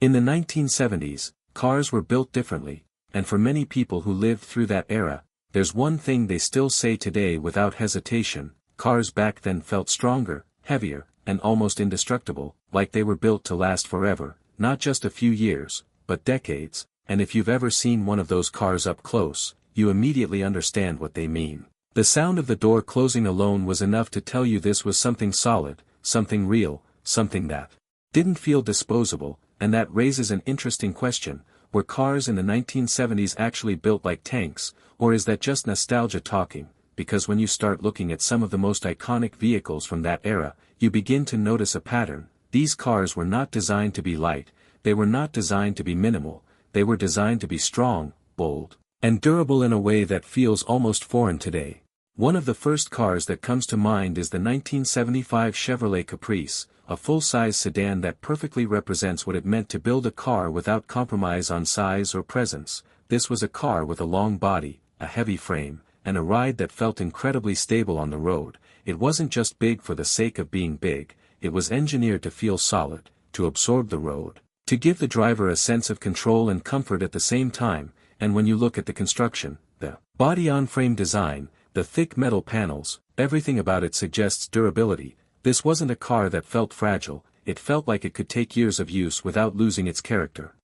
In the 1970s, cars were built differently, and for many people who lived through that era, there's one thing they still say today without hesitation: cars back then felt stronger, heavier, and almost indestructible, like they were built to last forever, not just a few years, but decades. And if you've ever seen one of those cars up close, you immediately understand what they mean. The sound of the door closing alone was enough to tell you this was something solid, something real, something that didn't feel disposable. And that raises an interesting question: were cars in the 1970s actually built like tanks, or is that just nostalgia talking? Because when you start looking at some of the most iconic vehicles from that era, you begin to notice a pattern. These cars were not designed to be light, they were not designed to be minimal, they were designed to be strong, bold, and durable in a way that feels almost foreign today. One of the first cars that comes to mind is the 1975 Chevrolet Caprice, a full-size sedan that perfectly represents what it meant to build a car without compromise on size or presence. This was a car with a long body, a heavy frame, and a ride that felt incredibly stable on the road. It wasn't just big for the sake of being big, it was engineered to feel solid, to absorb the road, to give the driver a sense of control and comfort at the same time. And when you look at the construction, the body-on-frame design, the thick metal panels, everything about it suggests durability. This wasn't a car that felt fragile, it felt like it could take years of use without losing its character.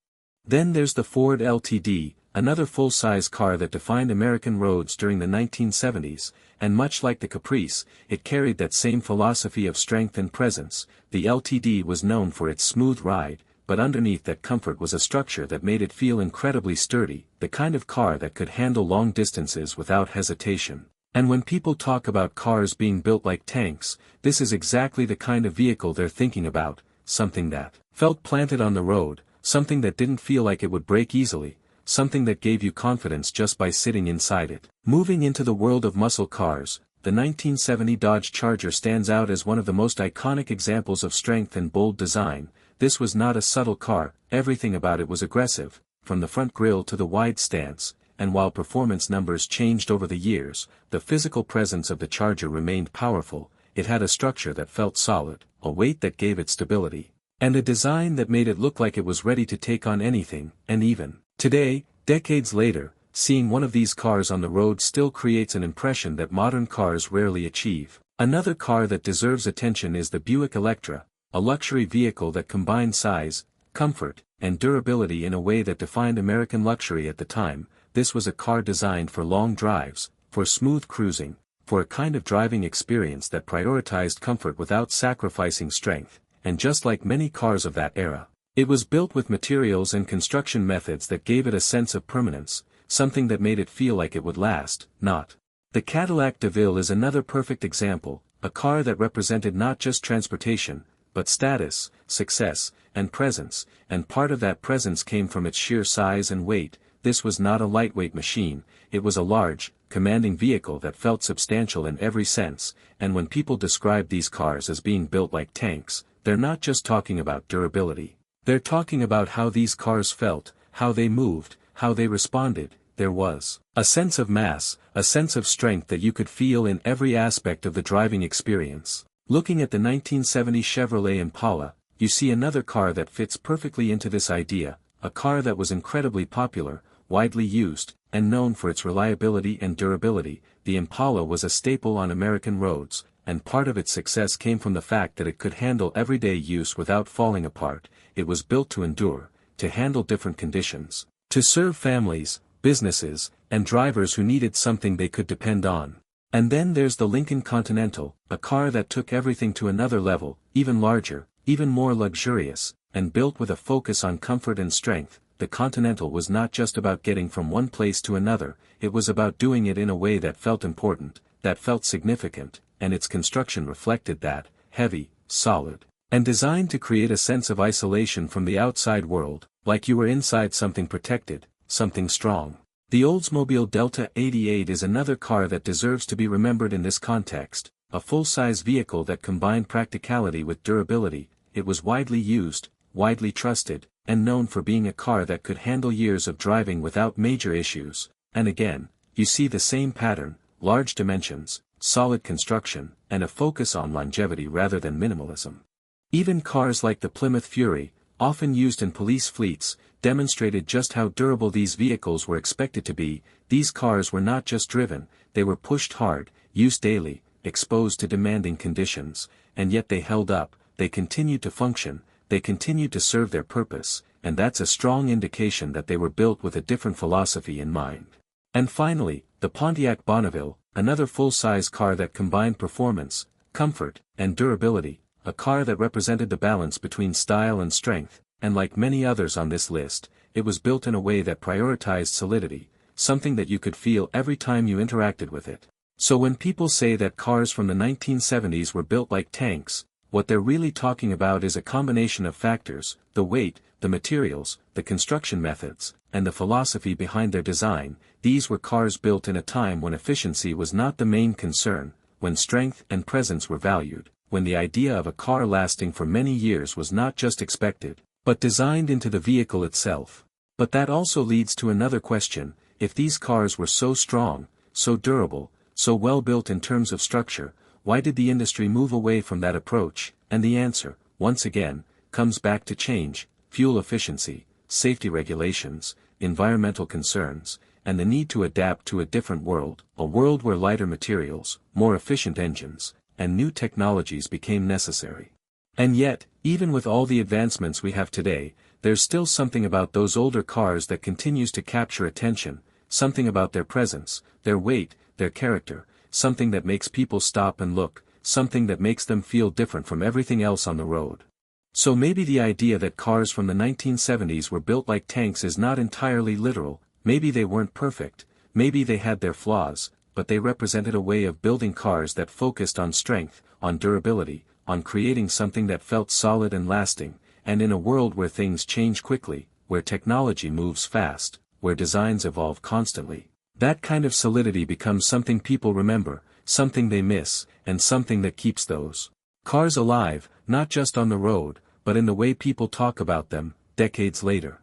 Then there's the Ford LTD, another full-size car that defined American roads during the 1970s, and much like the Caprice, it carried that same philosophy of strength and presence. The LTD was known for its smooth ride, but underneath that comfort was a structure that made it feel incredibly sturdy, the kind of car that could handle long distances without hesitation. And when people talk about cars being built like tanks, this is exactly the kind of vehicle they're thinking about: something that felt planted on the road, something that didn't feel like it would break easily, something that gave you confidence just by sitting inside it. Moving into the world of muscle cars, the 1970 Dodge Charger stands out as one of the most iconic examples of strength and bold design. This was not a subtle car, everything about it was aggressive, from the front grille to the wide stance. And while performance numbers changed over the years, the physical presence of the Charger remained powerful. It had a structure that felt solid, a weight that gave it stability, and a design that made it look like it was ready to take on anything. And even today, decades later, seeing one of these cars on the road still creates an impression that modern cars rarely achieve. Another car that deserves attention is the Buick Electra, a luxury vehicle that combined size, comfort, and durability in a way that defined American luxury at the time. This was a car designed for long drives, for smooth cruising, for a kind of driving experience that prioritized comfort without sacrificing strength. And just like many cars of that era, it was built with materials and construction methods that gave it a sense of permanence, something that made it feel like it would last, not. The Cadillac DeVille is another perfect example, a car that represented not just transportation, but status, success, and presence, and part of that presence came from its sheer size and weight. This was not a lightweight machine, it was a large, commanding vehicle that felt substantial in every sense. And when people describe these cars as being built like tanks, they're not just talking about durability. They're talking about how these cars felt, how they moved, how they responded. There was a sense of mass, a sense of strength that you could feel in every aspect of the driving experience. Looking at the 1970 Chevrolet Impala, you see another car that fits perfectly into this idea, a car that was incredibly popular, widely used, and known for its reliability and durability. The Impala was a staple on American roads, and part of its success came from the fact that it could handle everyday use without falling apart. It was built to endure, to handle different conditions, to serve families, businesses, and drivers who needed something they could depend on. And then there's the Lincoln Continental, a car that took everything to another level, even larger, even more luxurious, and built with a focus on comfort and strength. The Continental was not just about getting from one place to another, it was about doing it in a way that felt important, that felt significant, and its construction reflected that: heavy, solid, and designed to create a sense of isolation from the outside world, like you were inside something protected, something strong. The Oldsmobile Delta 88 is another car that deserves to be remembered in this context, a full-size vehicle that combined practicality with durability. It was widely used, widely trusted, and known for being a car that could handle years of driving without major issues. And again, you see the same pattern: large dimensions, solid construction, and a focus on longevity rather than minimalism. Even cars like the Plymouth Fury, often used in police fleets, demonstrated just how durable these vehicles were expected to be. These cars were not just driven, they were pushed hard, used daily, exposed to demanding conditions, and yet they held up, they continued to function, they continued to serve their purpose, and that's a strong indication that they were built with a different philosophy in mind. And finally, the Pontiac Bonneville, another full-size car that combined performance, comfort, and durability, a car that represented the balance between style and strength, and like many others on this list, it was built in a way that prioritized solidity, something that you could feel every time you interacted with it. So when people say that cars from the 1970s were built like tanks, what they're really talking about is a combination of factors: the weight, the materials, the construction methods, and the philosophy behind their design. These were cars built in a time when efficiency was not the main concern, when strength and presence were valued, when the idea of a car lasting for many years was not just expected, but designed into the vehicle itself. But that also leads to another question: if these cars were so strong, so durable, so well built in terms of structure, why did the industry move away from that approach? And the answer, once again, comes back to change, fuel efficiency, safety regulations, environmental concerns, and the need to adapt to a different world, a world where lighter materials, more efficient engines, and new technologies became necessary. And yet, even with all the advancements we have today, there's still something about those older cars that continues to capture attention, something about their presence, their weight, their character, something that makes people stop and look, something that makes them feel different from everything else on the road. So maybe the idea that cars from the 1970s were built like tanks is not entirely literal. Maybe they weren't perfect, maybe they had their flaws, but they represented a way of building cars that focused on strength, on durability, on creating something that felt solid and lasting. And in a world where things change quickly, where technology moves fast, where designs evolve constantly, that kind of solidity becomes something people remember, something they miss, and something that keeps those cars alive, not just on the road, but in the way people talk about them, decades later.